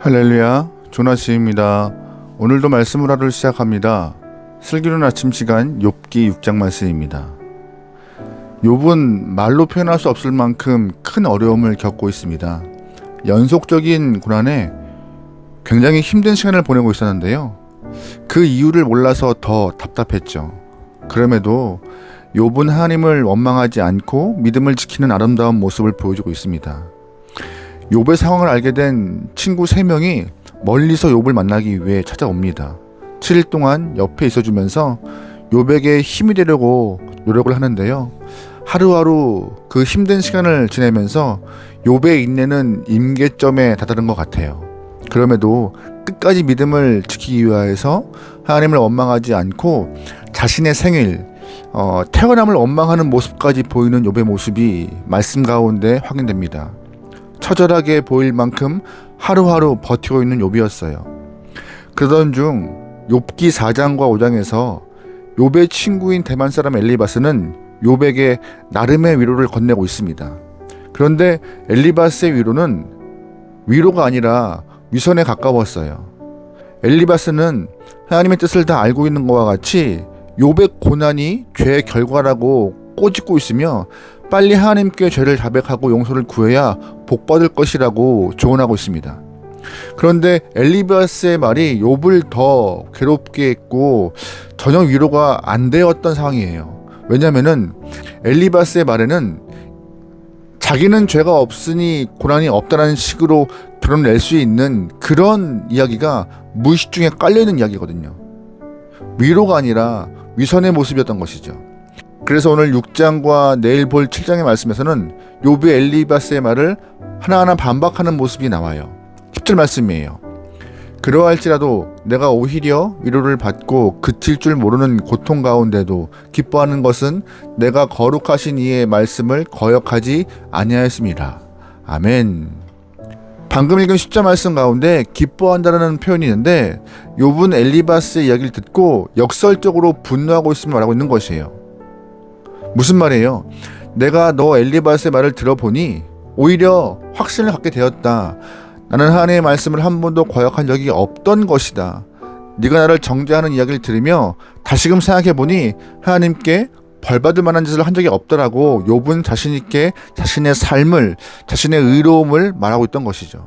할렐루야, 조나시입니다. 오늘도 말씀을 하루 시작합니다. 슬기로운 아침 시간 욥기 6장 말씀입니다. 욥은 말로 표현할 수 없을 만큼 큰 어려움을 겪고 있습니다. 연속적인 고난에 굉장히 힘든 시간을 보내고 있었는데요. 그 이유를 몰라서 더 답답했죠. 그럼에도 욥은 하나님을 원망하지 않고 믿음을 지키는 아름다운 모습을 보여주고 있습니다. 욥의 상황을 알게 된 친구 3명이 멀리서 욥을 만나기 위해 찾아옵니다. 7일 동안 옆에 있어주면서 욥에게 힘이 되려고 노력을 하는데요. 하루하루 그 힘든 시간을 지내면서 욥의 인내는 임계점에 다다른 것 같아요. 그럼에도 끝까지 믿음을 지키기 위해서 하나님을 원망하지 않고 자신의 생일, 태어남을 원망하는 모습까지 보이는 욥의 모습이 말씀 가운데 확인됩니다. 처절하게 보일 만큼 하루하루 버티고 있는 욥이었어요. 그러던 중 욥기 4장과 5장에서 욥의 친구인 대만 사람 엘리바스는 욥에게 나름의 위로를 건네고 있습니다. 그런데 엘리바스의 위로는 위로가 아니라 위선에 가까웠어요. 엘리바스는 하나님의 뜻을 다 알고 있는 것과 같이 욥의 고난이 죄의 결과라고 꼬집고 있으며 빨리 하나님께 죄를 자백하고 용서를 구해야 복받을 것이라고 조언하고 있습니다. 그런데 엘리바스의 말이 욥을 더 괴롭게 했고 전혀 위로가 안 되었던 상황이에요. 왜냐하면 엘리바스의 말에는 자기는 죄가 없으니 고난이 없다는 식으로 결론을 낼 수 있는 그런 이야기가 무의식 중에 깔려있는 이야기거든요. 위로가 아니라 위선의 모습이었던 것이죠. 그래서 오늘 6장과 내일 볼 7장의 말씀에서는 욥이 엘리바스의 말을 하나하나 반박하는 모습이 나와요. 10절 말씀이에요. 그러할지라도 내가 오히려 위로를 받고 그칠 줄 모르는 고통 가운데도 기뻐하는 것은 내가 거룩하신 이의 말씀을 거역하지 아니하였습니다. 아멘. 방금 읽은 10절 말씀 가운데 기뻐한다는 표현이 있는데 욥은 엘리바스의 이야기를 듣고 역설적으로 분노하고 있음을 말하고 있는 것이에요. 무슨 말이에요? 내가 너 엘리바스의 말을 들어보니 오히려 확신을 갖게 되었다. 나는 하나님의 말씀을 한 번도 거역한 적이 없던 것이다. 네가 나를 정죄하는 이야기를 들으며 다시금 생각해보니 하나님께 벌받을 만한 짓을 한 적이 없더라고 욥은 자신있게 자신의 삶을, 자신의 의로움을 말하고 있던 것이죠.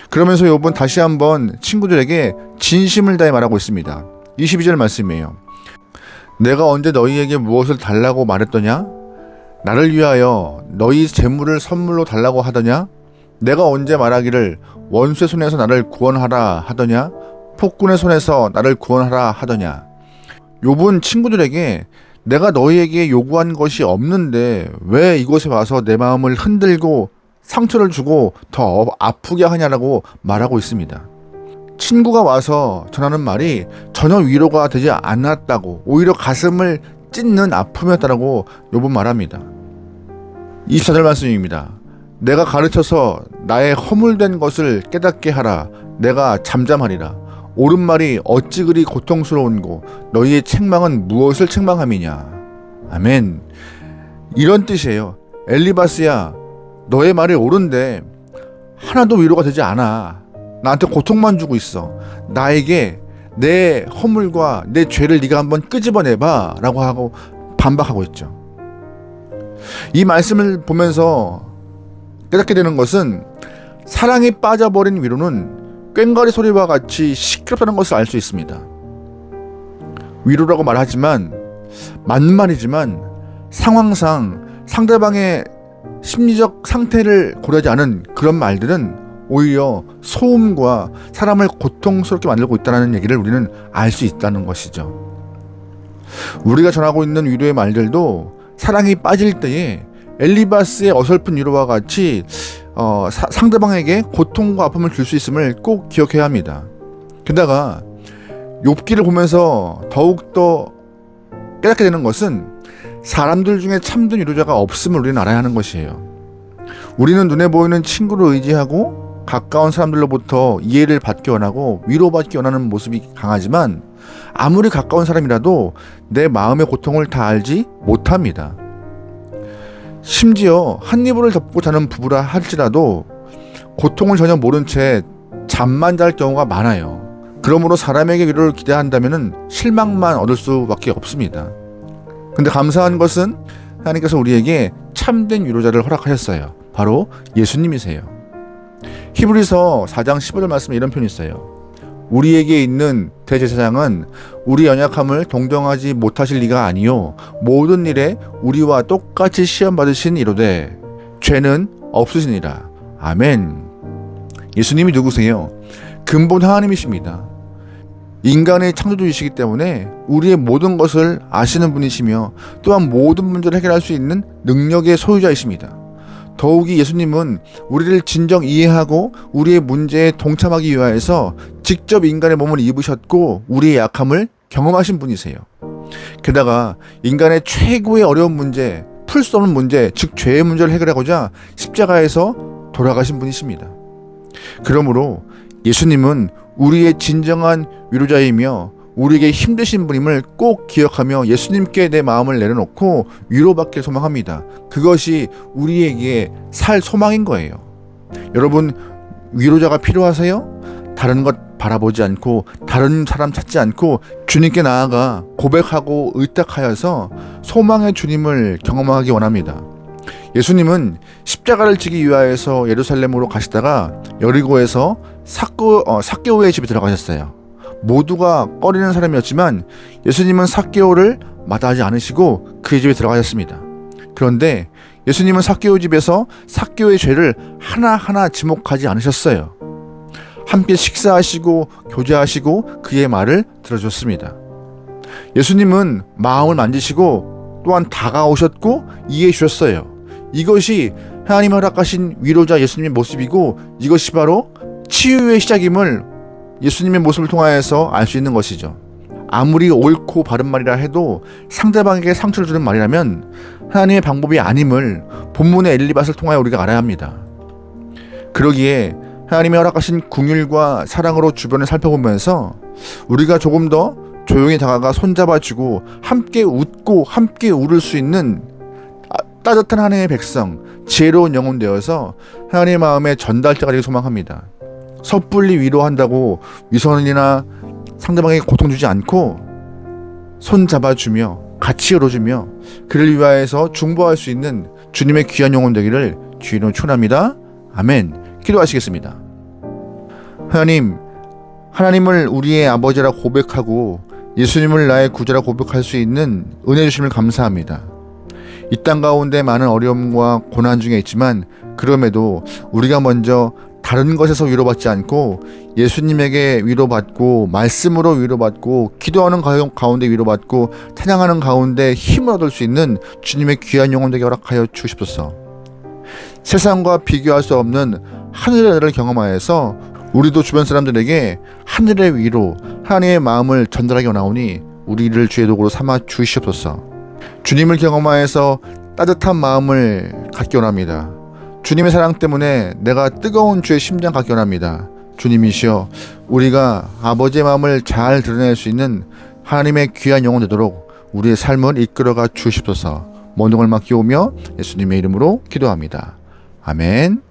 그러면서 욥은 다시 한번 친구들에게 진심을 다해 말하고 있습니다. 22절 말씀이에요. 내가 언제 너희에게 무엇을 달라고 말했더냐? 나를 위하여 너희 재물을 선물로 달라고 하더냐? 내가 언제 말하기를 원수의 손에서 나를 구원하라 하더냐? 폭군의 손에서 나를 구원하라 하더냐? 욥은 친구들에게 내가 너희에게 요구한 것이 없는데 왜 이곳에 와서 내 마음을 흔들고 상처를 주고 더 아프게 하냐라고 말하고 있습니다. 친구가 와서 전하는 말이 전혀 위로가 되지 않았다고, 오히려 가슴을 찢는 아픔이었다고 욥은 말합니다. 24절 말씀입니다. 내가 가르쳐서 나의 허물된 것을 깨닫게 하라. 내가 잠잠하리라. 옳은 말이 어찌 그리 고통스러운고 너희의 책망은 무엇을 책망함이냐. 아멘. 이런 뜻이에요. 엘리바스야, 너의 말이 옳은데 하나도 위로가 되지 않아. 나한테 고통만 주고 있어. 나에게 내 허물과 내 죄를 네가 한번 끄집어내봐 라고 하고 반박하고 있죠. 이 말씀을 보면서 깨닫게 되는 것은 사랑에 빠져버린 위로는 꽹과리 소리와 같이 시끄럽다는 것을 알 수 있습니다. 위로라고 말하지만 맞는 말이지만 상황상 상대방의 심리적 상태를 고려하지 않은 그런 말들은 오히려 소음과 사람을 고통스럽게 만들고 있다는 얘기를 우리는 알 수 있다는 것이죠. 우리가 전하고 있는 위로의 말들도 사랑이 빠질 때에 엘리바스의 어설픈 위로와 같이 상대방에게 고통과 아픔을 줄 수 있음을 꼭 기억해야 합니다. 게다가 욥기를 보면서 더욱더 깨닫게 되는 것은 사람들 중에 참된 위로자가 없음을 우리는 알아야 하는 것이에요. 우리는 눈에 보이는 친구를 의지하고 가까운 사람들로부터 이해를 받기 원하고 위로받기 원하는 모습이 강하지만 아무리 가까운 사람이라도 내 마음의 고통을 다 알지 못합니다. 심지어 한 이불을 덮고 자는 부부라 할지라도 고통을 전혀 모른 채 잠만 잘 경우가 많아요. 그러므로 사람에게 위로를 기대한다면 실망만 얻을 수밖에 없습니다. 근데 감사한 것은 하나님께서 우리에게 참된 위로자를 허락하셨어요. 바로 예수님이세요. 히브리서 4장 15절 말씀에 이런 표현이 있어요. 우리에게 있는 대제사장은 우리 연약함을 동정하지 못하실 리가 아니요 모든 일에 우리와 똑같이 시험 받으신 이로되 죄는 없으시니라. 아멘. 예수님이 누구세요? 근본 하나님이십니다. 인간의 창조주이시기 때문에 우리의 모든 것을 아시는 분이시며 또한 모든 문제를 해결할 수 있는 능력의 소유자이십니다. 더욱이 예수님은 우리를 진정 이해하고 우리의 문제에 동참하기 위하여서 직접 인간의 몸을 입으셨고 우리의 약함을 경험하신 분이세요. 게다가 인간의 최고의 어려운 문제, 풀 수 없는 문제, 즉 죄의 문제를 해결하고자 십자가에서 돌아가신 분이십니다. 그러므로 예수님은 우리의 진정한 위로자이며 우리에게 힘드신 분임을 꼭 기억하며 예수님께 내 마음을 내려놓고 위로받길 소망합니다. 그것이 우리에게 살 소망인 거예요. 여러분, 위로자가 필요하세요? 다른 것 바라보지 않고 다른 사람 찾지 않고 주님께 나아가 고백하고 의탁하여서 소망의 주님을 경험하기 원합니다. 예수님은 십자가를 지기 위하여서 예루살렘으로 가시다가 여리고에서 삭개오의 집에 들어가셨어요. 모두가 꺼리는 사람이었지만 예수님은 삭개오를 마다하지 않으시고 그의 집에 들어가셨습니다. 그런데 예수님은 삭개오 집에서 삭개오의 죄를 하나하나 지목하지 않으셨어요. 함께 식사하시고 교제하시고 그의 말을 들어줬습니다. 예수님은 마음을 만지시고 또한 다가오셨고 이해해 주셨어요. 이것이 하나님 허락하신 위로자 예수님의 모습이고 이것이 바로 치유의 시작임을 예수님의 모습을 통하여서 알 수 있는 것이죠. 아무리 옳고 바른 말이라 해도 상대방에게 상처를 주는 말이라면 하나님의 방법이 아님을 본문의 엘리밧을 통하여 우리가 알아야 합니다. 그러기에 하나님이 허락하신 긍휼과 사랑으로 주변을 살펴보면서 우리가 조금 더 조용히 다가가 손잡아주고 함께 웃고 함께 울을 수 있는 따뜻한 하나님의 백성, 지혜로운 영혼 되어서 하나님의 마음에 전달자가 되길 소망합니다. 섣불리 위로한다고 위선이나 상대방에게 고통 주지 않고 손 잡아주며 같이 열어주며 그를 위하여서 중보할 수 있는 주님의 귀한 영혼 되기를 주의로 축원합니다. 아멘. 기도하시겠습니다. 하나님을 우리의 아버지라 고백하고 예수님을 나의 구주라 고백할 수 있는 은혜 주심을 감사합니다. 이 땅 가운데 많은 어려움과 고난 중에 있지만 그럼에도 우리가 먼저 다른 것에서 위로받지 않고 예수님에게 위로받고 말씀으로 위로받고 기도하는 가운데 위로받고 찬양하는 가운데 힘을 얻을 수 있는 주님의 귀한 영혼 되게 허락하여 주시옵소서. 세상과 비교할 수 없는 하늘의 은혜를 경험하여서 우리도 주변 사람들에게 하늘의 위로, 하나님의 마음을 전달하기 원하오니 우리를 주의 도구로 삼아 주시옵소서. 주님을 경험하여서 따뜻한 마음을 갖기 원합니다. 주님의 사랑 때문에 내가 뜨거운 주의 심장 갖기 원합니다. 주님이시여, 우리가 아버지의 마음을 잘 드러낼 수 있는 하나님의 귀한 영혼 되도록 우리의 삶을 이끌어가 주시옵소서. 모든 걸 맡기오며 예수님의 이름으로 기도합니다. 아멘.